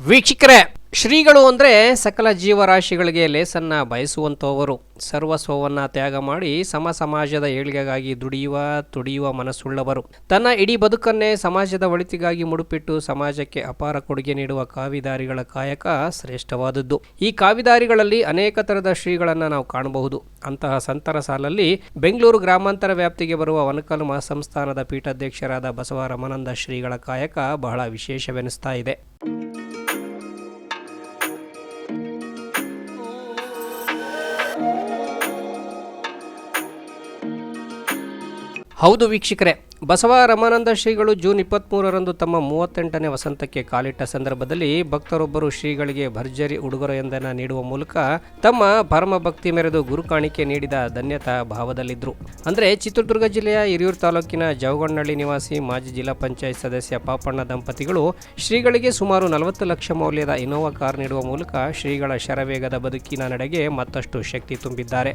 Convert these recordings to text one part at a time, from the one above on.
ವೀಕ್ಷಕರೇ, ಶ್ರೀಗಳು ಅಂದರೆ ಸಕಲ ಜೀವರಾಶಿಗಳಿಗೆ ಲೇಸನ್ನು ಬಯಸುವಂಥವರು. ಸರ್ವಸ್ವವನ್ನು ತ್ಯಾಗ ಮಾಡಿ ಸಮಾಜದ ಏಳಿಗೆಗಾಗಿ ತುಡಿಯುವ ಮನಸ್ಸುಳ್ಳವರು. ತನ್ನ ಇಡೀ ಬದುಕನ್ನೇ ಸಮಾಜದ ಒಳಿತಿಗಾಗಿ ಮುಡುಪಿಟ್ಟು ಸಮಾಜಕ್ಕೆ ಅಪಾರ ಕೊಡುಗೆ ನೀಡುವ ಕಾವಿದಾರಿಗಳ ಕಾಯಕ ಶ್ರೇಷ್ಠವಾದದ್ದು. ಈ ಕಾವಿದಾರಿಗಳಲ್ಲಿ ಅನೇಕ ಥರದ ಶ್ರೀಗಳನ್ನು ನಾವು ಕಾಣಬಹುದು. ಅಂತಹ ಸಂತರ ಸಾಲಲ್ಲಿ ಬೆಂಗಳೂರು ಗ್ರಾಮಾಂತರ ವ್ಯಾಪ್ತಿಗೆ ಬರುವ ವನಕಲ್ ಮಹಾಸಂಸ್ಥಾನದ ಪೀಠಾಧ್ಯಕ್ಷರಾದ ಬಸವ ರಮಾನಂದ ಶ್ರೀಗಳ ಕಾಯಕ ಬಹಳ ವಿಶೇಷವೆನಿಸ್ತಾ ಇದೆ. ಹೌದು ವೀಕ್ಷಕರೇ, ಬಸವ ರಮಾನಂದ ಶ್ರೀಗಳು ಜೂನ್ 23ರಂದು ತಮ್ಮ 38ನೇ ವಸಂತಕ್ಕೆ ಕಾಲಿಟ್ಟ ಸಂದರ್ಭದಲ್ಲಿ ಭಕ್ತರೊಬ್ಬರು ಶ್ರೀಗಳಿಗೆ ಭರ್ಜರಿ ಉಡುಗೊರೆಯೊಂದನ್ನು ನೀಡುವ ಮೂಲಕ ತಮ್ಮ ಪರಮ ಭಕ್ತಿ ಮೆರೆದು ಗುರು ಕಾಣಿಕೆ ನೀಡಿದ ಧನ್ಯತಾ ಭಾವದಲ್ಲಿದ್ದರು. ಅಂದರೆ ಚಿತ್ರದುರ್ಗ ಜಿಲ್ಲೆಯ ಹಿರಿಯೂರು ತಾಲೂಕಿನ ಜವಗಣ್ಣಹಳ್ಳಿ ನಿವಾಸಿ ಮಾಜಿ ಜಿಲ್ಲಾ ಪಂಚಾಯತ್ ಸದಸ್ಯ ಪಾಪಣ್ಣ ದಂಪತಿಗಳು ಶ್ರೀಗಳಿಗೆ ಸುಮಾರು 40 ಲಕ್ಷ ಮೌಲ್ಯದ ಇನೋವಾ ಕಾರ್ ನೀಡುವ ಮೂಲಕ ಶ್ರೀಗಳ ಶರವೇಗದ ಬದುಕಿನ ನಡೆಗೆ ಮತ್ತಷ್ಟು ಶಕ್ತಿ ತುಂಬಿದ್ದಾರೆ.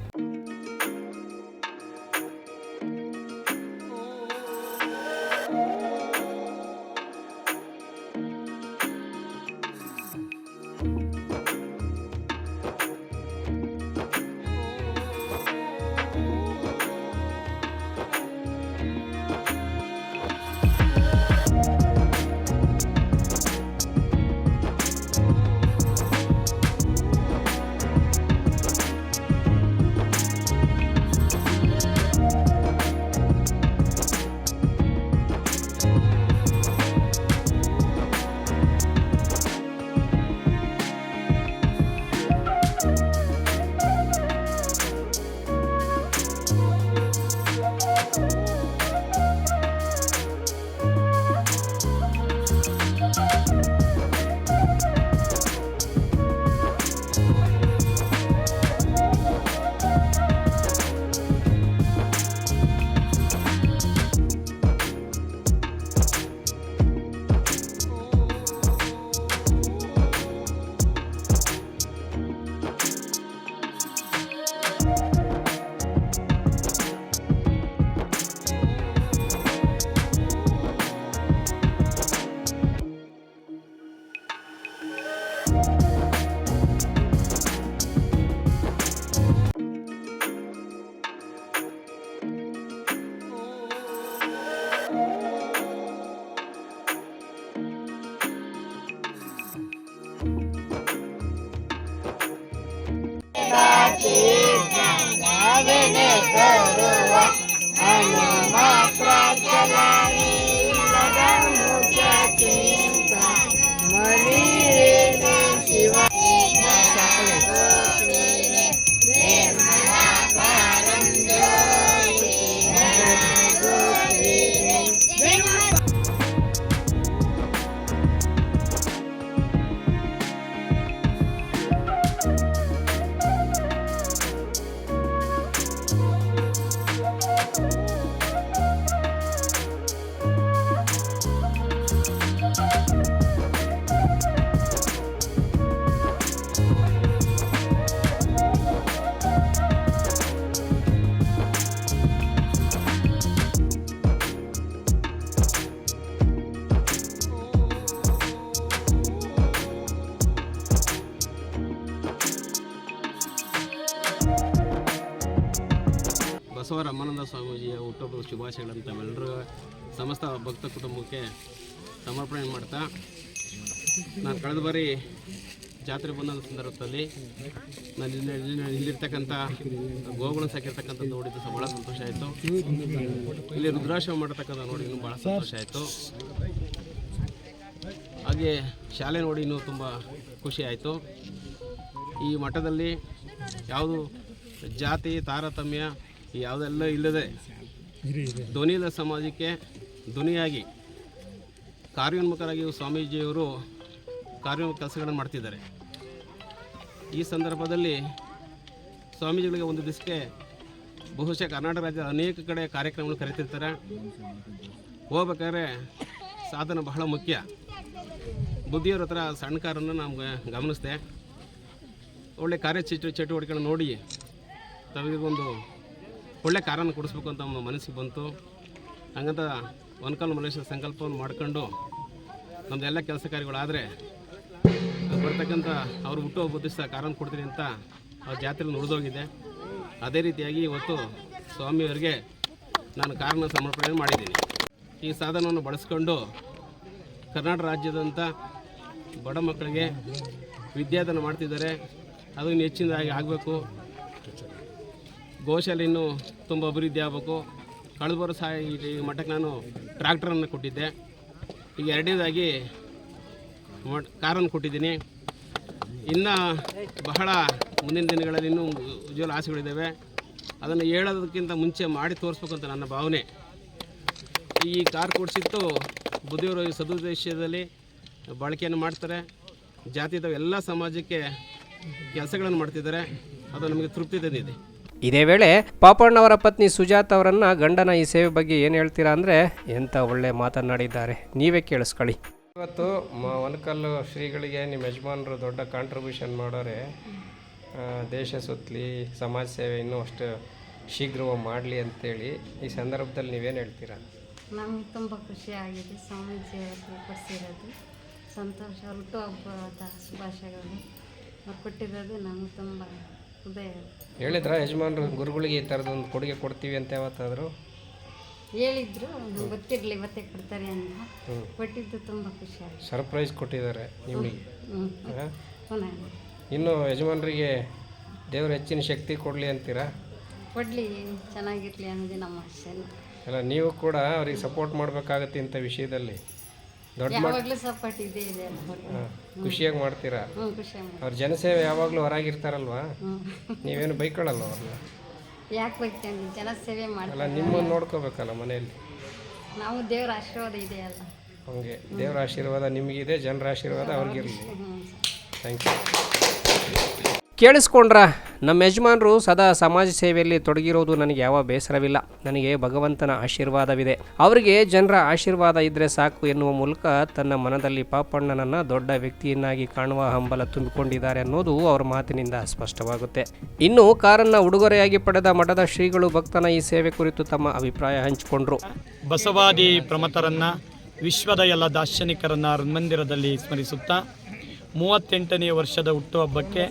ಬಸವ ರಮಾನಂದ ಸ್ವಾಮೀಜಿಯ ಹುಟ್ಟುಹಬ್ಬದ ಶುಭಾಶಯಗಳನ್ನು ತಾವೆಲ್ಲರೂ ಸಮಸ್ತ ಭಕ್ತ ಕುಟುಂಬಕ್ಕೆ ಸಮರ್ಪಣೆ ಮಾಡ್ತಾ, ನಾನು ಕಳೆದ ಬಾರಿ ಜಾತ್ರೆ ಬಂದ ಸಂದರ್ಭದಲ್ಲಿ ನಾನು ಇಲ್ಲಿರ್ತಕ್ಕಂಥ ಗೋವುಗಳನ್ನು ಸಾಕಿರ್ತಕ್ಕಂಥದ್ದು ನೋಡಿದ್ದು ಭಾಳ ಸಂತೋಷ ಆಯಿತು. ಇಲ್ಲಿ ರುದ್ರಾಶ್ರಮ ಮಾಡತಕ್ಕಂಥ ನೋಡಿ ಇನ್ನೂ ಭಾಳ ಸಂತೋಷ ಆಯಿತು. ಹಾಗೆ ಶಾಲೆ ನೋಡಿ ಇನ್ನೂ ತುಂಬ ಖುಷಿ ಆಯಿತು. ಈ ಮಠದಲ್ಲಿ ಯಾವುದು ಜಾತಿ ತಾರತಮ್ಯ ಯಾವುದೆಲ್ಲ ಇಲ್ಲದೆ ಧ್ವನಿದ ಸಮಾಜಕ್ಕೆ ಧ್ವನಿಯಾಗಿ ಕಾರ್ಯೋನ್ಮುಖರಾಗಿ ಸ್ವಾಮೀಜಿಯವರು ಕೆಲಸಗಳನ್ನು ಮಾಡ್ತಿದ್ದಾರೆ. ಈ ಸಂದರ್ಭದಲ್ಲಿ ಸ್ವಾಮೀಜಿಗಳಿಗೆ ಒಂದು ದಿವಸಕ್ಕೆ ಬಹುಶಃ ಕರ್ನಾಟಕ ರಾಜ್ಯದ ಅನೇಕ ಕಡೆ ಕಾರ್ಯಕ್ರಮಗಳು ಕರೀತಿರ್ತಾರೆ. ಹೋಗ್ಬೇಕಾದ್ರೆ ಸಾಧನ ಬಹಳ ಮುಖ್ಯ. ಬುದ್ಧಿಯವ್ರ ಹತ್ರ ಸಣ್ಣ ಕಾರನ್ನು ನಮ್ಗೆ ಗಮನಿಸಿದೆ. ಒಳ್ಳೆ ಚಟುವಟಿಕೆಗಳನ್ನು ನೋಡಿ ತಮಗೊಂದು ಒಳ್ಳೆ ಕಾರನ್ನು ಕೊಡಿಸ್ಬೇಕು ಅಂತ ನಮ್ಮ ಮನಸ್ಸಿಗೆ ಬಂತು. ಹಂಗಂತ ವನಕಲ್ ಮಲ್ಲೇಶ್ವರ ಸಂಕಲ್ಪವನ್ನು ಮಾಡ್ಕೊಂಡು ನಮ್ಮದೆಲ್ಲ ಕೆಲಸ ಕಾರ್ಯಗಳಾದರೆ ಬರ್ತಕ್ಕಂಥ ಅವ್ರು ಹುಟ್ಟುಹಬ್ಬದ ದಿವಸ ಕಾರನ್ನು ಕೊಡ್ತೀನಿ ಅಂತ ಆ ಜಾತ್ರೆ ನುಡಿದೋಗಿದೆ. ಅದೇ ರೀತಿಯಾಗಿ ಇವತ್ತು ಸ್ವಾಮಿಯವರಿಗೆ ನಾನು ಕಾರನ್ನು ಸಮರ್ಪಣೆ ಮಾಡಿದ್ದೀನಿ. ಈ ಸಾಧನವನ್ನು ಬಳಸ್ಕೊಂಡು ಕರ್ನಾಟಕ ರಾಜ್ಯದಂಥ ಬಡ ಮಕ್ಕಳಿಗೆ ವಿದ್ಯಾದಾನ ಮಾಡ್ತಿದ್ದಾರೆ. ಅದು ಇನ್ನು ಹೆಚ್ಚಿನದಾಗಿ ಆಗಬೇಕು. ಗೋಶಾಲೆ ಇನ್ನೂ ತುಂಬ ಅಭಿವೃದ್ಧಿ ಆಗಬೇಕು. ಕಳೆದ ವರ್ಷ ಈ ಮಟ್ಟಕ್ಕೆ ನಾನು ಟ್ರ್ಯಾಕ್ಟರನ್ನು ಕೊಟ್ಟಿದ್ದೆ. ಈಗ ಎರಡನೇದಾಗಿ ಕಾರನ್ನು ಕೊಟ್ಟಿದ್ದೀನಿ. ಇನ್ನು ಬಹಳ ಮುಂದಿನ ದಿನಗಳಲ್ಲಿ ಇನ್ನೂ ಉಜ್ವಲ ಆಸೆಗಳಿದ್ದಾವೆ. ಅದನ್ನು ಹೇಳೋದಕ್ಕಿಂತ ಮುಂಚೆ ಮಾಡಿ ತೋರಿಸ್ಬೇಕು ಅಂತ ನನ್ನ ಭಾವನೆ. ಈ ಕಾರ್ ಕೊಡಿಸಿತ್ತು ಬುದ್ಧಿಯವರು ಸದುದ್ದೇಶದಲ್ಲಿ ಬಳಕೆಯನ್ನು ಮಾಡ್ತಾರೆ. ಜಾತಿದ ಎಲ್ಲ ಸಮಾಜಕ್ಕೆ ಕೆಲಸಗಳನ್ನು ಮಾಡ್ತಿದ್ದಾರೆ. ಅದು ನಮಗೆ ತೃಪ್ತಿ ತಂದಿದೆ. ಇದೇ ವೇಳೆ ಪಾಪಣ್ಣವರ ಪತ್ನಿ ಸುಜಾತ ಅವರನ್ನ ಗಂಡನ ಈ ಸೇವೆ ಬಗ್ಗೆ ಏನು ಹೇಳ್ತೀರಾ ಅಂದರೆ ಎಂಥ ಒಳ್ಳೆ ಮಾತನಾಡಿದ್ದಾರೆ, ನೀವೇ ಕೇಳಿಸ್ಕೊಳ್ಳಿ. ಇವತ್ತು ಒನಕಲ್ಲು ಶ್ರೀಗಳಿಗೆ ನಿಮ್ಮ ಯಜಮಾನರು ದೊಡ್ಡ ಕಾಂಟ್ರಿಬ್ಯೂಷನ್ ಮಾಡೋರೆ. ದೇಶ ಸುತ್ತಲಿ ಸಮಾಜ ಸೇವೆ ಇನ್ನೂ ಅಷ್ಟು ಶೀಘ್ರವಾಗಿ ಮಾಡಲಿ ಅಂತೇಳಿ ಈ ಸಂದರ್ಭದಲ್ಲಿ ನೀವೇನು ಹೇಳ್ತೀರಾ? ನಮಗೆ ತುಂಬ ಖುಷಿಯಾಗಿದೆ ಸ್ವಾಮೀಜಿ ಅವರು ಕೊಡಿಸಿರೋದು. ಸಂತೋಷ. ಹುಟ್ಟುಹಬ್ಬದ ಶುಭಾಶಯಗಳು ಅವ್ರು ಕೊಟ್ಟಿರೋದು ನಮಗೆ ತುಂಬ ಹೃದಯ. ಹೇಳಿದ್ರ ಯಜಮಾನರು ಗುರುಗಳಿಗೆ ಈ ಥರದೊಂದು ಕೊಡುಗೆ ಕೊಡ್ತೀವಿ ಅಂತ ಯಾವತ್ತಾದರೂ ಹೇಳಿದ್ರು, ನಂಗೆ ಗೊತ್ತಿರಲಿ ಇವತ್ತೇ ಕೊಡ್ತಾರೆ ಅಂತ. ಕೊಟ್ಟಿದ್ದು ತುಂಬ ಖುಷಿಯಾಗಿದೆ. ಸರ್ಪ್ರೈಸ್ ಕೊಟ್ಟಿದ್ದಾರೆ ನಿಮಗೆ. ಪುನಃ ಇನ್ನು ಯಜಮಾನರಿಗೆ ದೇವರು ಹೆಚ್ಚಿನ ಶಕ್ತಿ ಕೊಡಲಿ ಅಂತೀರಾ? ಕೊಡಲಿ, ಚೆನ್ನಾಗಿರಲಿ ಅನ್ನೋದೇ ನಮ್ಮ ಆಸೆ. ಅಲ್ಲ, ನೀವು ಕೂಡ ಅವ್ರಿಗೆ ಸಪೋರ್ಟ್ ಮಾಡಬೇಕಾಗತ್ತೆ ಇಂಥ ವಿಷಯದಲ್ಲಿ. ಯಾವಾಗಲೂ ಸಪೋರ್ಟ್ ಇದೆ ಇದೆ ಖುಷಿಯಾಗಿ ಮಾಡ್ತೀರಾ? ಖುಷಿಯಾಗಿ. ಅವ್ರ ಜನಸೇವೆ ಯಾವಾಗಲೂ ಹೊರಗಿರ್ತಾರಲ್ವಾ, ನೀವೇನು ಬೈಕೊಳ್ಳಲ್ವ ಅವ್ರನ್ನ? ಯಾಕೆ ಬೈತೀವಿ? ಜನ ಸೇವೆ ಅಲ್ಲ, ಮಾಡ್ತಾರೆ. ನಿಮ್ಮನ್ನು ನೋಡ್ಕೋಬೇಕಲ್ಲ ಮನೆಯಲ್ಲಿ. ನಾವು ದೇವ್ರ ಆಶೀರ್ವಾದ ಇದೆ ಅಲ್ಲ. ಹಂಗೆ ದೇವರ ಆಶೀರ್ವಾದ ನಿಮಗಿದೆ, ಜನರ ಆಶೀರ್ವಾದ ಅವ್ರಿಗಿರಲಿ. Thank you. ಕೇಳಿಸ್ಕೊಂಡ್ರ, ನಮ್ಮ ಯಜಮಾನರು ಸದಾ ಸಮಾಜ ಸೇವೆಯಲ್ಲಿ ತೊಡಗಿರೋದು ನನಗೆ ಯಾವ ಬೇಸರವಿಲ್ಲ. ನನಗೆ ಭಗವಂತನ ಆಶೀರ್ವಾದವಿದೆ. ಅವರಿಗೆ ಜನರ ಆಶೀರ್ವಾದ ಇದ್ದರೆ ಸಾಕು ಎನ್ನುವ ಮೂಲಕ ತನ್ನ ಮನದಲ್ಲಿ ಪಾಪಣ್ಣನನ್ನು ದೊಡ್ಡ ವ್ಯಕ್ತಿಯನ್ನಾಗಿ ಕಾಣುವ ಹಂಬಲ ತುಂಬಿಕೊಂಡಿದ್ದಾರೆ ಅನ್ನೋದು ಅವರ ಮಾತಿನಿಂದ ಸ್ಪಷ್ಟವಾಗುತ್ತೆ. ಇನ್ನು ಕಾರನ್ನು ಉಡುಗೊರೆಯಾಗಿ ಪಡೆದ ಮಠದ ಶ್ರೀಗಳು ಭಕ್ತನ ಈ ಸೇವೆ ಕುರಿತು ತಮ್ಮ ಅಭಿಪ್ರಾಯ ಹಂಚಿಕೊಂಡ್ರು. ಬಸವಾದಿ ಪ್ರಮಥರನ್ನು, ವಿಶ್ವದ ಎಲ್ಲ ದಾರ್ಶನಿಕರನ್ನು ಹೃನ್ಮಂದಿರದಲ್ಲಿ ಸ್ಮರಿಸುತ್ತಾ 38ನೇ ವರ್ಷದ ಹುಟ್ಟುಹಬ್ಬಕ್ಕೆ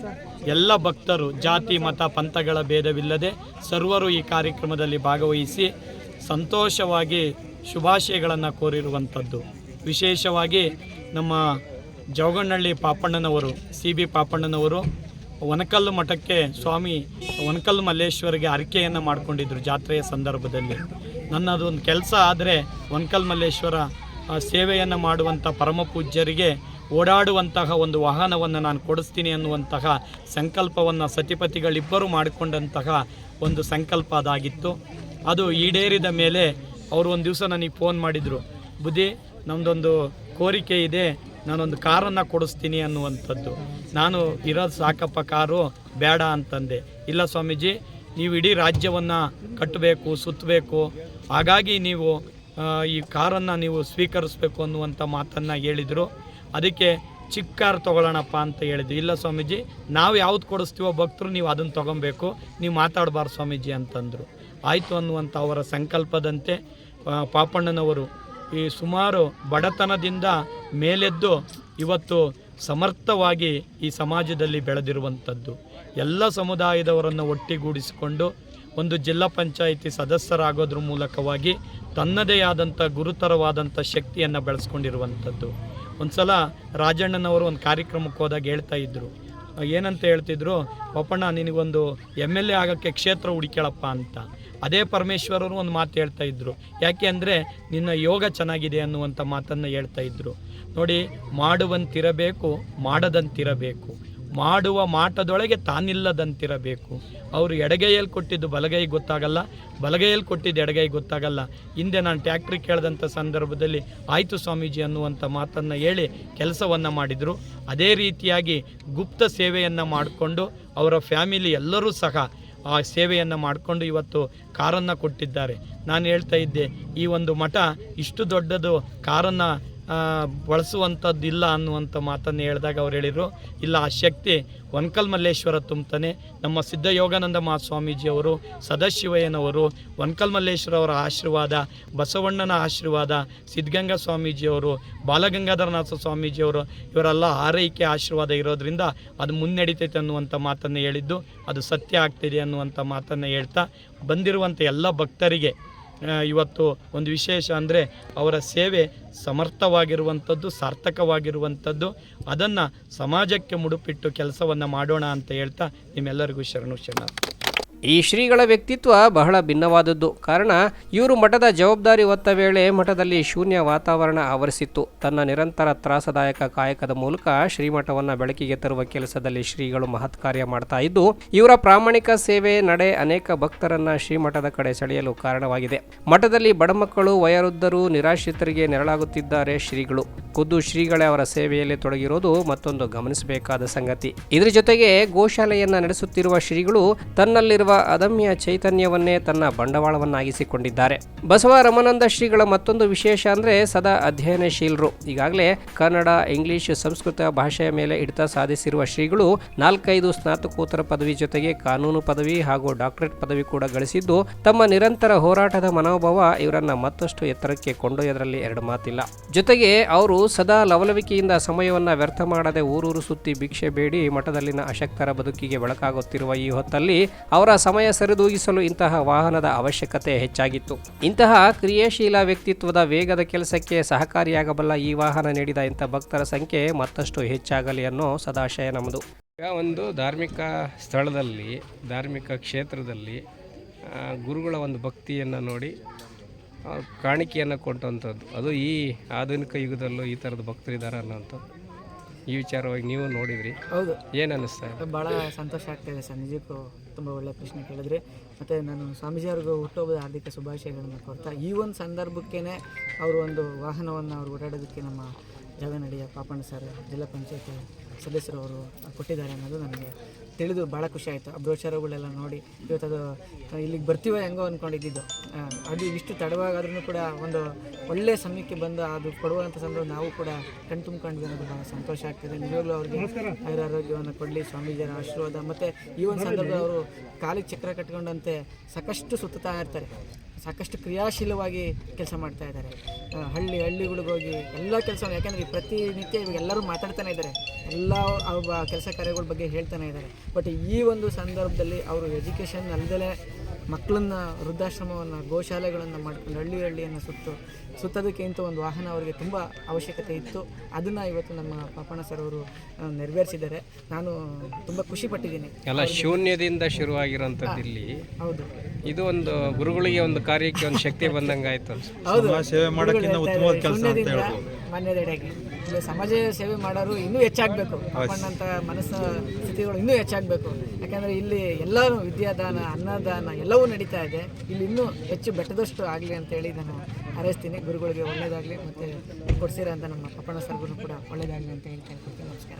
ಎಲ್ಲ ಭಕ್ತರು ಜಾತಿ ಮತ ಪಂಥಗಳ ಭೇದವಿಲ್ಲದೆ ಸರ್ವರು ಈ ಕಾರ್ಯಕ್ರಮದಲ್ಲಿ ಭಾಗವಹಿಸಿ ಸಂತೋಷವಾಗಿ ಶುಭಾಶಯಗಳನ್ನು ಕೋರಿರುವಂಥದ್ದು. ವಿಶೇಷವಾಗಿ ನಮ್ಮ ಜವಗಣ್ಣಹಳ್ಳಿ ಪಾಪಣ್ಣನವರು, CB ಪಾಪಣ್ಣನವರು ಒನಕಲ್ಲು ಮಠಕ್ಕೆ ಸ್ವಾಮಿ ಒನಕಲ್ಲು ಮಲ್ಲೇಶ್ವರಿಗೆ ಅರಿಕೆಯನ್ನು ಮಾಡಿಕೊಂಡಿದ್ದರು ಜಾತ್ರೆಯ ಸಂದರ್ಭದಲ್ಲಿ. ನನ್ನದೊಂದು ಕೆಲಸ ಆದರೆ ಒನಕಲ್ಲು ಮಲ್ಲೇಶ್ವರ ಸೇವೆಯನ್ನು ಮಾಡುವಂಥ ಪರಮ ಪೂಜ್ಯರಿಗೆ ಓಡಾಡುವಂತಹ ಒಂದು ವಾಹನವನ್ನು ನಾನು ಕೊಡಿಸ್ತೀನಿ ಅನ್ನುವಂತಹ ಸಂಕಲ್ಪವನ್ನು ಸತಿಪತಿಗಳಿಬ್ಬರು ಮಾಡಿಕೊಂಡಂತಹ ಒಂದು ಸಂಕಲ್ಪ ಅದಾಗಿತ್ತು. ಅದು ಈಡೇರಿದ ಮೇಲೆ ಅವರು ಒಂದು ದಿವಸ ನನಗೆ ಫೋನ್ ಮಾಡಿದರು, ಬುದ್ಧಿ ನಮ್ಮದೊಂದು ಕೋರಿಕೆ ಇದೆ, ನಾನೊಂದು ಕಾರನ್ನು ಕೊಡಿಸ್ತೀನಿ ಅನ್ನುವಂಥದ್ದು. ನಾನು ಇರೋದು ಸಾಕಪ್ಪ, ಕಾರು ಬೇಡ ಅಂತಂದೆ. ಇಲ್ಲ ಸ್ವಾಮೀಜಿ, ನೀವು ಇಡೀ ರಾಜ್ಯವನ್ನು ಕಟ್ಟಬೇಕು, ಸುತ್ತಬೇಕು, ಹಾಗಾಗಿ ನೀವು ಈ ಕಾರನ್ನು ನೀವು ಸ್ವೀಕರಿಸಬೇಕು ಅನ್ನುವಂಥ ಮಾತನ್ನು ಹೇಳಿದರು. ಅದಕ್ಕೆ ಚಿಕ್ಕ ಕಾರ್ ತೊಗೊಳ್ಳೋಣಪ್ಪ ಅಂತ ಹೇಳಿದ್ವಿ. ಇಲ್ಲ ಸ್ವಾಮೀಜಿ, ನಾವು ಯಾವ್ದು ಕೊಡಿಸ್ತೀವೋ ಭಕ್ತರು ನೀವು ಅದನ್ನು ತೊಗೊಬೇಕು, ನೀವು ಮಾತಾಡಬಾರ್ದು ಸ್ವಾಮೀಜಿ ಅಂತಂದರು. ಆಯಿತು ಅನ್ನುವಂಥ ಅವರ ಸಂಕಲ್ಪದಂತೆ ಪಾಪಣ್ಣನವರು ಈ ಸುಮಾರು ಬಡತನದಿಂದ ಮೇಲೆದ್ದು ಇವತ್ತು ಸಮರ್ಥವಾಗಿ ಈ ಸಮಾಜದಲ್ಲಿ ಬೆಳೆದಿರುವಂಥದ್ದು. ಎಲ್ಲ ಸಮುದಾಯದವರನ್ನು ಒಟ್ಟಿಗೂಡಿಸಿಕೊಂಡು ಒಂದು ಜಿಲ್ಲಾ ಪಂಚಾಯಿತಿ ಸದಸ್ಯರಾಗೋದ್ರ ಮೂಲಕವಾಗಿ ತನ್ನದೇ ಆದಂಥ ಗುರುತರವಾದಂಥ ಶಕ್ತಿಯನ್ನು ಬೆಳೆಸ್ಕೊಂಡಿರುವಂಥದ್ದು. ಒಂದು ಸಲ ರಾಜಣ್ಣನವರು ಒಂದು ಕಾರ್ಯಕ್ರಮಕ್ಕೆ ಹೋದಾಗ ಹೇಳ್ತಾ ಇದ್ದರು, ಏನಂತ ಹೇಳ್ತಿದ್ರು, ಪಾಪಣ್ಣ ನಿನಗೊಂದು MLA ಆಗೋಕ್ಕೆ ಕ್ಷೇತ್ರ ಹುಡುಕ್ಯಾಳಪ್ಪ ಅಂತ. ಅದೇ ಪರಮೇಶ್ವರರು ಒಂದು ಮಾತು ಹೇಳ್ತಾ ಇದ್ದರು, ಯಾಕೆ ಅಂದರೆ ನಿನ್ನ ಯೋಗ ಚೆನ್ನಾಗಿದೆ ಅನ್ನುವಂಥ ಮಾತನ್ನು ಹೇಳ್ತಾ ಇದ್ದರು. ನೋಡಿ, ಮಾಡುವಂತಿರಬೇಕು, ಮಾಡದಂತಿರಬೇಕು, ಮಾಡುವ ಮಾಟದೊಳಗೆ ತಾನಿಲ್ಲದಂತಿರಬೇಕು. ಅವರು ಎಡಗೈಯಲ್ಲಿ ಕೊಟ್ಟಿದ್ದು ಬಲಗೈ ಗೊತ್ತಾಗಲ್ಲ, ಬಲಗೈಯಲ್ಲಿ ಕೊಟ್ಟಿದ್ದು ಎಡಗೈ ಗೊತ್ತಾಗಲ್ಲ. ಹಿಂದೆ ನಾನು ಟ್ಯಾಕ್ಟ್ರಿ ಕೇಳಿದಂಥ ಸಂದರ್ಭದಲ್ಲಿ ಆಯಿತು ಸ್ವಾಮೀಜಿ ಅನ್ನುವಂಥ ಮಾತನ್ನು ಹೇಳಿ ಕೆಲಸವನ್ನು ಮಾಡಿದರು. ಅದೇ ರೀತಿಯಾಗಿ ಗುಪ್ತ ಸೇವೆಯನ್ನು ಮಾಡಿಕೊಂಡು ಅವರ ಫ್ಯಾಮಿಲಿ ಎಲ್ಲರೂ ಸಹ ಆ ಸೇವೆಯನ್ನು ಮಾಡಿಕೊಂಡು ಇವತ್ತು ಕಾರನ್ನು ಕೊಟ್ಟಿದ್ದಾರೆ. ನಾನು ಹೇಳ್ತಾ ಇದ್ದೆ, ಈ ಒಂದು ಮಠ ಇಷ್ಟು ದೊಡ್ಡದು ಕಾರನ್ನು ಬಳಸುವಂಥದ್ದಿಲ್ಲ ಅನ್ನುವಂಥ ಮಾತನ್ನು ಹೇಳಿದಾಗ ಅವ್ರು ಹೇಳಿದರು, ಇಲ್ಲ, ಆ ಶಕ್ತಿ ಒನ್ಕಲ್ ಮಲ್ಲೇಶ್ವರ ತುಂಬ್ತಾನೆ. ನಮ್ಮ ಸಿದ್ಧಯೋಗಾನಂದ ಮಹಾಸ್ವಾಮೀಜಿಯವರು, ಸದಾಶಿವಯ್ಯನವರು, ಒನ್ಕಲ್ ಮಲ್ಲೇಶ್ವರ ಅವರ ಆಶೀರ್ವಾದ, ಬಸವಣ್ಣನ ಆಶೀರ್ವಾದ, ಸಿದ್ಧಗಂಗಾ ಸ್ವಾಮೀಜಿಯವರು, ಬಾಲಗಂಗಾಧರನಾಥ ಸ್ವಾಮೀಜಿಯವರು, ಇವರೆಲ್ಲ ಆರೈಕೆ ಆಶೀರ್ವಾದ ಇರೋದ್ರಿಂದ ಅದು ಮುನ್ನಡೀತೈತೆ ಅನ್ನುವಂಥ ಮಾತನ್ನು ಹೇಳಿದ್ದು ಅದು ಸತ್ಯ ಆಗ್ತಿದೆ ಅನ್ನುವಂಥ ಮಾತನ್ನು ಹೇಳ್ತಾ, ಬಂದಿರುವಂಥ ಎಲ್ಲ ಭಕ್ತರಿಗೆ ಇವತ್ತು ಒಂದು ವಿಶೇಷ ಅಂದರೆ ಅವರ ಸೇವೆ ಸಮರ್ಥವಾಗಿರುವಂಥದ್ದು, ಸಾರ್ಥಕವಾಗಿರುವಂಥದ್ದು. ಅದನ್ನು ಸಮಾಜಕ್ಕೆ ಮುಡುಪಿಟ್ಟು ಕೆಲಸವನ್ನು ಮಾಡೋಣ ಅಂತ ಹೇಳ್ತಾ ನಿಮ್ಮೆಲ್ಲರಿಗೂ ಶರಣು ಶರಣ. ಈ ಶ್ರೀಗಳ ವ್ಯಕ್ತಿತ್ವ ಬಹಳ ಭಿನ್ನವಾದದ್ದು. ಕಾರಣ, ಇವರು ಮಠದ ಜವಾಬ್ದಾರಿ ಹೊತ್ತ ವೇಳೆ ಮಠದಲ್ಲಿ ಶೂನ್ಯ ವಾತಾವರಣ ಆವರಿಸಿತ್ತು. ತನ್ನ ನಿರಂತರ ತ್ರಾಸದಾಯಕ ಕಾಯಕದ ಮೂಲಕ ಶ್ರೀಮಠವನ್ನು ಬೆಳಕಿಗೆ ತರುವ ಕೆಲಸದಲ್ಲಿ ಶ್ರೀಗಳು ಮಹತ್ ಕಾರ್ಯ ಮಾಡ್ತಾ ಇದ್ದು, ಇವರ ಪ್ರಾಮಾಣಿಕ ಸೇವೆ ನಡೆ ಅನೇಕ ಭಕ್ತರನ್ನ ಶ್ರೀಮಠದ ಕಡೆ ಸೆಳೆಯಲು ಕಾರಣವಾಗಿದೆ. ಮಠದಲ್ಲಿ ಬಡಮಕ್ಕಳು, ವಯೋವೃದ್ಧರು, ನಿರಾಶ್ರಿತರಿಗೆ ನೆರಳಾಗುತ್ತಿದ್ದಾರೆ ಶ್ರೀಗಳು. ಖುದ್ದು ಶ್ರೀಗಳೇ ಅವರ ಸೇವೆಯಲ್ಲಿ ತೊಡಗಿರೋದು ಮತ್ತೊಂದು ಗಮನಿಸಬೇಕಾದ ಸಂಗತಿ. ಇದರ ಜೊತೆಗೆ ಗೋಶಾಲೆಯನ್ನ ನಡೆಸುತ್ತಿರುವ ಶ್ರೀಗಳು ತನ್ನಲ್ಲಿರುವ ಅದಮ್ಯ ಚೈತನ್ಯವನ್ನೇ ತನ್ನ ಬಂಡವಾಳವನ್ನಾಗಿಸಿಕೊಂಡಿದ್ದಾರೆ. ಬಸವ ರಮಾನಂದ ಶ್ರೀಗಳ ಮತ್ತೊಂದು ವಿಶೇಷ ಅಂದರೆ ಸದಾ ಅಧ್ಯಯನಶೀಲರು. ಈಗಾಗಲೇ ಕನ್ನಡ, ಇಂಗ್ಲಿಷ್, ಸಂಸ್ಕೃತ ಭಾಷೆಯ ಮೇಲೆ ಹಿಡಿತ ಸಾಧಿಸಿರುವ ಶ್ರೀಗಳು 4-5 ಸ್ನಾತಕೋತ್ತರ ಪದವಿ ಜೊತೆಗೆ ಕಾನೂನು ಪದವಿ ಹಾಗೂ ಡಾಕ್ಟರೇಟ್ ಪದವಿ ಕೂಡ ಗಳಿಸಿದ್ದು, ತಮ್ಮ ನಿರಂತರ ಹೋರಾಟದ ಮನೋಭಾವ ಇವರನ್ನ ಮತ್ತಷ್ಟು ಎತ್ತರಕ್ಕೆ ಕೊಂಡೊಯ್ಯೋದ್ರಲ್ಲಿ ಎರಡು ಮಾತಿಲ್ಲ. ಜೊತೆಗೆ ಅವರು ಸದಾ ಲವಲವಿಕೆಯಿಂದ ಸಮಯವನ್ನ ವ್ಯರ್ಥ ಮಾಡದೆ ಊರೂರು ಸುತ್ತಿ ಭಿಕ್ಷೆ ಬೇಡಿ ಮಠದಲ್ಲಿನ ಅಶಕ್ತರ ಬದುಕಿಗೆ ಬೆಳಕಾಗುತ್ತಿರುವ ಈ ಹೊತ್ತಲ್ಲಿ ಅವರ ಸಮಯ ಸರಿದೂಗಿಸಲು ಇಂತಹ ವಾಹನದ ಅವಶ್ಯಕತೆ ಹೆಚ್ಚಾಗಿತ್ತು. ಇಂತಹ ಕ್ರಿಯಾಶೀಲ ವ್ಯಕ್ತಿತ್ವದ ವೇಗದ ಕೆಲಸಕ್ಕೆ ಸಹಕಾರಿಯಾಗಬಲ್ಲ ಈ ವಾಹನ ನೀಡಿದ ಇಂಥ ಭಕ್ತರ ಸಂಖ್ಯೆ ಮತ್ತಷ್ಟು ಹೆಚ್ಚಾಗಲಿ ಅನ್ನೋ ಸದಾಶಯ ನಮ್ಮದು. ಈಗ ಒಂದು ಧಾರ್ಮಿಕ ಸ್ಥಳದಲ್ಲಿ, ಧಾರ್ಮಿಕ ಕ್ಷೇತ್ರದಲ್ಲಿ ಗುರುಗಳ ಒಂದು ಭಕ್ತಿಯನ್ನು ನೋಡಿ ಕಾಣಿಕೆಯನ್ನು ಕೊಟ್ಟಂಥದ್ದು, ಅದು ಈ ಆಧುನಿಕ ಯುಗದಲ್ಲೂ ಈ ಥರದ ಭಕ್ತರಿದ್ದಾರೆ ಅನ್ನೋಂಥದ್ದು. ಈ ವಿಚಾರವಾಗಿ ನೀವು ನೋಡಿದ್ರಿ, ಹೌದು, ಏನು ಅನ್ನಿಸ್ತಾ ಇದೆ? ಭಾಳ ಸಂತೋಷ ಆಗ್ತಾಯಿದೆ ಸರ್. ನಿಜಕ್ಕೂ ತುಂಬ ಒಳ್ಳೆಯ ಪ್ರಶ್ನೆ ಕೇಳಿದ್ರಿ. ಮತ್ತು ನಾನು ಸ್ವಾಮೀಜಿಯವ್ರಿಗೂ ಹುಟ್ಟುಹಬ್ಬದ ಹಾರ್ದಿಕ ಶುಭಾಶಯಗಳನ್ನು ಕೊಡ್ತಾ, ಈ ಒಂದು ಸಂದರ್ಭಕ್ಕೇ ಅವರು ಒಂದು ವಾಹನವನ್ನು ಅವ್ರು ಓಡಾಡೋದಕ್ಕೆ ನಮ್ಮ ಜಾಗನಡಿಯ ಪಾಪಣ್ಣ ಸರ್, ಜಿಲ್ಲಾ ಪಂಚಾಯತ್ ಸದಸ್ಯರು ಅವರು ಕೊಟ್ಟಿದ್ದಾರೆ ಅನ್ನೋದು ನನಗೆ ತಿಳಿದು ಭಾಳ ಖುಷಿ ಆಯಿತು. ಆ ಬ್ರೋಚರ್ಗಳೆಲ್ಲ ನೋಡಿ ಇವತ್ತು ಅದು ಇಲ್ಲಿಗೆ ಬರ್ತೀವೋ ಹೆಂಗೋ ಅಂದ್ಕೊಂಡಿದ್ದು, ಅದು ಇಷ್ಟು ತಡವಾಗಾದ್ರೂ ಕೂಡ ಒಂದು ಒಳ್ಳೆಯ ಸಮಯಕ್ಕೆ ಬಂದು ಅದು ಕೊಡುವಂಥ ಸಂದರ್ಭ ನಾವು ಕೂಡ ಕಣ್ ತುಂಬ್ಕೊಂಡ್ವಿ ಅನ್ನೋದು ಭಾಳ ಸಂತೋಷ ಆಗ್ತಿದೆ. ನಿಜವಾಗ್ಲೂ ಅವ್ರಿಗೆ ಆರೋಗ್ಯವನ್ನು ಕೊಡಲಿ, ಸ್ವಾಮೀಜಿಯರ ಆಶೀರ್ವಾದ. ಮತ್ತು ಈ ಒಂದು ಸಂದರ್ಭ ಅವರು ಕಾಲಿಗೆ ಚಕ್ರ ಕಟ್ಕೊಂಡಂತೆ ಸಾಕಷ್ಟು ಸುತ್ತಾ ಇರ್ತಾರೆ, ಸಾಕಷ್ಟು ಕ್ರಿಯಾಶೀಲವಾಗಿ ಕೆಲಸ ಮಾಡ್ತಾ ಇದ್ದಾರೆ. ಹಳ್ಳಿಗಳಿಗೆ ಹೋಗಿ ಎಲ್ಲ ಕೆಲಸವನ್ನು, ಯಾಕೆಂದರೆ ಪ್ರತಿನಿತ್ಯ ಇವಾಗ ಎಲ್ಲರೂ ಮಾತಾಡ್ತಾನೆ ಇದ್ದಾರೆ, ಎಲ್ಲ ಅವ್ರ ಕೆಲಸ ಕಾರ್ಯಗಳ ಬಗ್ಗೆ ಹೇಳ್ತಾನೆ ಇದ್ದಾರೆ. ಬಟ್ ಈ ಒಂದು ಸಂದರ್ಭದಲ್ಲಿ ಅವರು ಎಜುಕೇಷನ್ ಅಲ್ಲದೆ ಮಕ್ಕಳನ್ನ, ವೃದ್ಧಾಶ್ರಮವನ್ನು, ಗೋಶಾಲೆಗಳನ್ನು ಮಾಡ್ಕೊಂಡು ಹಳ್ಳಿಯನ್ನು ಸುತ್ತೋದಕ್ಕೆ ಇಂಥ ಒಂದು ವಾಹನ ಅವರಿಗೆ ತುಂಬ ಅವಶ್ಯಕತೆ ಇತ್ತು. ಅದನ್ನು ಇವತ್ತು ನಮ್ಮ ಪಾಪಣ್ಣ ಸರ್ ಅವರು ನೆರವೇರಿಸಿದ್ದಾರೆ. ನಾನು ತುಂಬ ಖುಷಿ ಪಟ್ಟಿದ್ದೀನಿ. ಎಲ್ಲ ಶೂನ್ಯದಿಂದ ಶುರುವಾಗಿರೋಂಥದ್ದು ಇಲ್ಲಿ. ಹೌದು, ಇದು ಒಂದು ಗುರುಗಳಿಗೆ ಒಂದು ಕಾರ್ಯಕ್ಕೆ ಒಂದು ಶಕ್ತಿ ಬಂದಂಗೆ ಆಯಿತು. ಹೌದು, ಸೇವೆ ಮಾಡೋಕ್ಕಿಂತ ಉತ್ತಮವಾದ ಕೆಲಸ ಅಂತ ಹೇಳ್ಬೋದು. ಮಾನ್ಯದೆಡೆಗೆ ಸಮಾಜ ಸೇವೆ ಮಾಡೋರು ಇನ್ನೂ ಹೆಚ್ಚಾಗಬೇಕು. ಪಾಪಣ್ಣಂಥ ಮನಸ್ಸು ಸ್ಥಿತಿಗಳು ಇನ್ನೂ ಹೆಚ್ಚಾಗಬೇಕು. ಯಾಕಂದರೆ ಇಲ್ಲಿ ಎಲ್ಲರೂ ವಿದ್ಯಾದಾನ, ಅನ್ನದಾನ ಎಲ್ಲವೂ ನಡೀತಾ ಇದೆ. ಇಲ್ಲಿ ಇನ್ನೂ ಹೆಚ್ಚು ಬೆಟ್ಟದಷ್ಟು ಆಗಲಿ ಅಂತೇಳಿ ನಾನು ಹಾರೈಸ್ತೀನಿ. ಗುರುಗಳಿಗೆ ಒಳ್ಳೆಯದಾಗಲಿ, ಮತ್ತು ಕೊಡಿಸಿರೋಂಥ ನಮ್ಮ ಪಾಪಣ್ಣ ಸರ್ಗೂ ಕೂಡ ಒಳ್ಳೆಯದಾಗಲಿ ಅಂತ ಹೇಳ್ತಾ ಇರ್ತೀನಿ. ನಮಸ್ಕಾರ.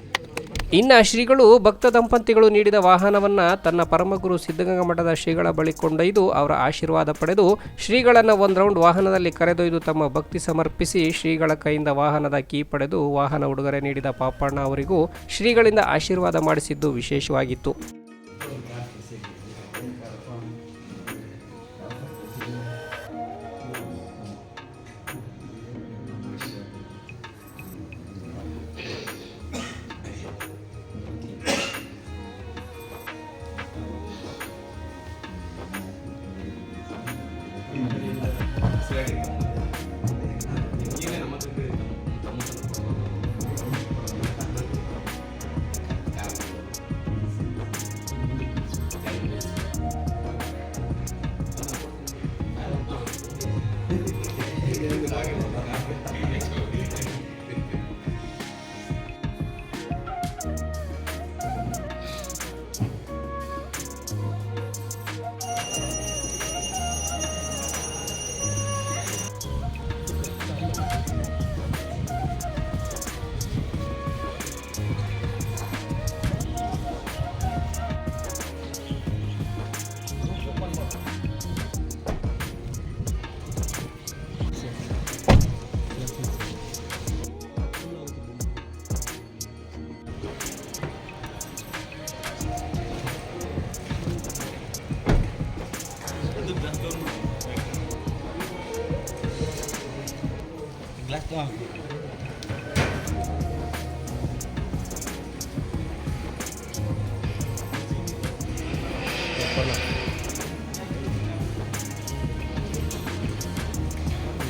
ಇನ್ನು ಶ್ರೀಗಳು ಭಕ್ತ ದಂಪತಿಗಳು ನೀಡಿದ ವಾಹನವನ್ನು ತನ್ನ ಪರಮಗುರು ಸಿದ್ಧಗಂಗಾ ಮಠದ ಶ್ರೀಗಳ ಬಳಿ ಕೊಂಡೊಯ್ದು ಅವರ ಆಶೀರ್ವಾದ ಪಡೆದು ಶ್ರೀಗಳನ್ನು ಒಂದು ರೌಂಡ್ ವಾಹನದಲ್ಲಿ ಕರೆದೊಯ್ದು ತಮ್ಮ ಭಕ್ತಿ ಸಮರ್ಪಿಸಿ ಶ್ರೀಗಳ ಕೈಯಿಂದ ವಾಹನದ ಕೀ ಪಡೆದು ವಾಹನ ಉಡುಗೊರೆ ನೀಡಿದ ಪಾಪಣ್ಣ ಅವರಿಗೂ ಶ್ರೀಗಳಿಂದ ಆಶೀರ್ವಾದ ಮಾಡಿಸಿದ್ದು ವಿಶೇಷವಾಗಿತ್ತು.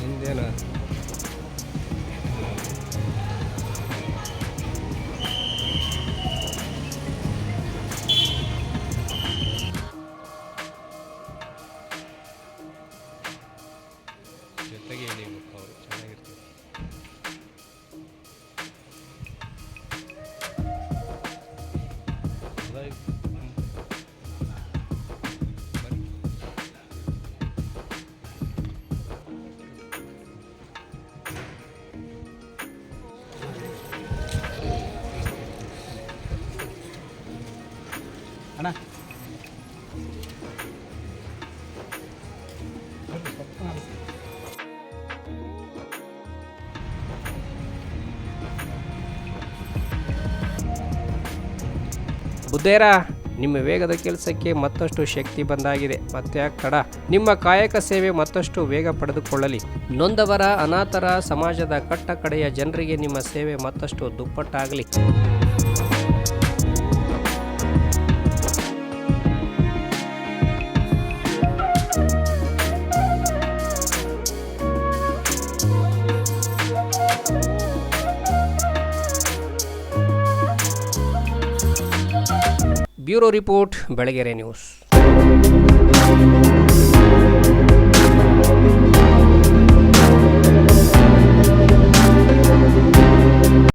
ನಿಂದೇನು ಜೊತೆಗೆ ಹಿಡಿಬೇಕು ಅವರು ಚೆನ್ನಾಗಿರ್ತಾರೆ. ಅಣ್ಣ ಬುದ್ಧೇರ, ನಿಮ್ಮ ವೇಗದ ಕೆಲಸಕ್ಕೆ ಮತ್ತಷ್ಟು ಶಕ್ತಿ ಬಂದಾಗಿದೆ. ಮತ್ತೆ ತಡ, ನಿಮ್ಮ ಕಾಯಕ ಸೇವೆ ಮತ್ತಷ್ಟು ವೇಗ ಪಡೆದುಕೊಳ್ಳಲಿ. ನೊಂದವರ, ಅನಾಥರ, ಸಮಾಜದ ಕಟ್ಟ ಕಡೆಯ ಜನರಿಗೆ ನಿಮ್ಮ ಸೇವೆ ಮತ್ತಷ್ಟು ದುಪ್ಪಟ್ಟಾಗಲಿ. Bureau report, Belagere news.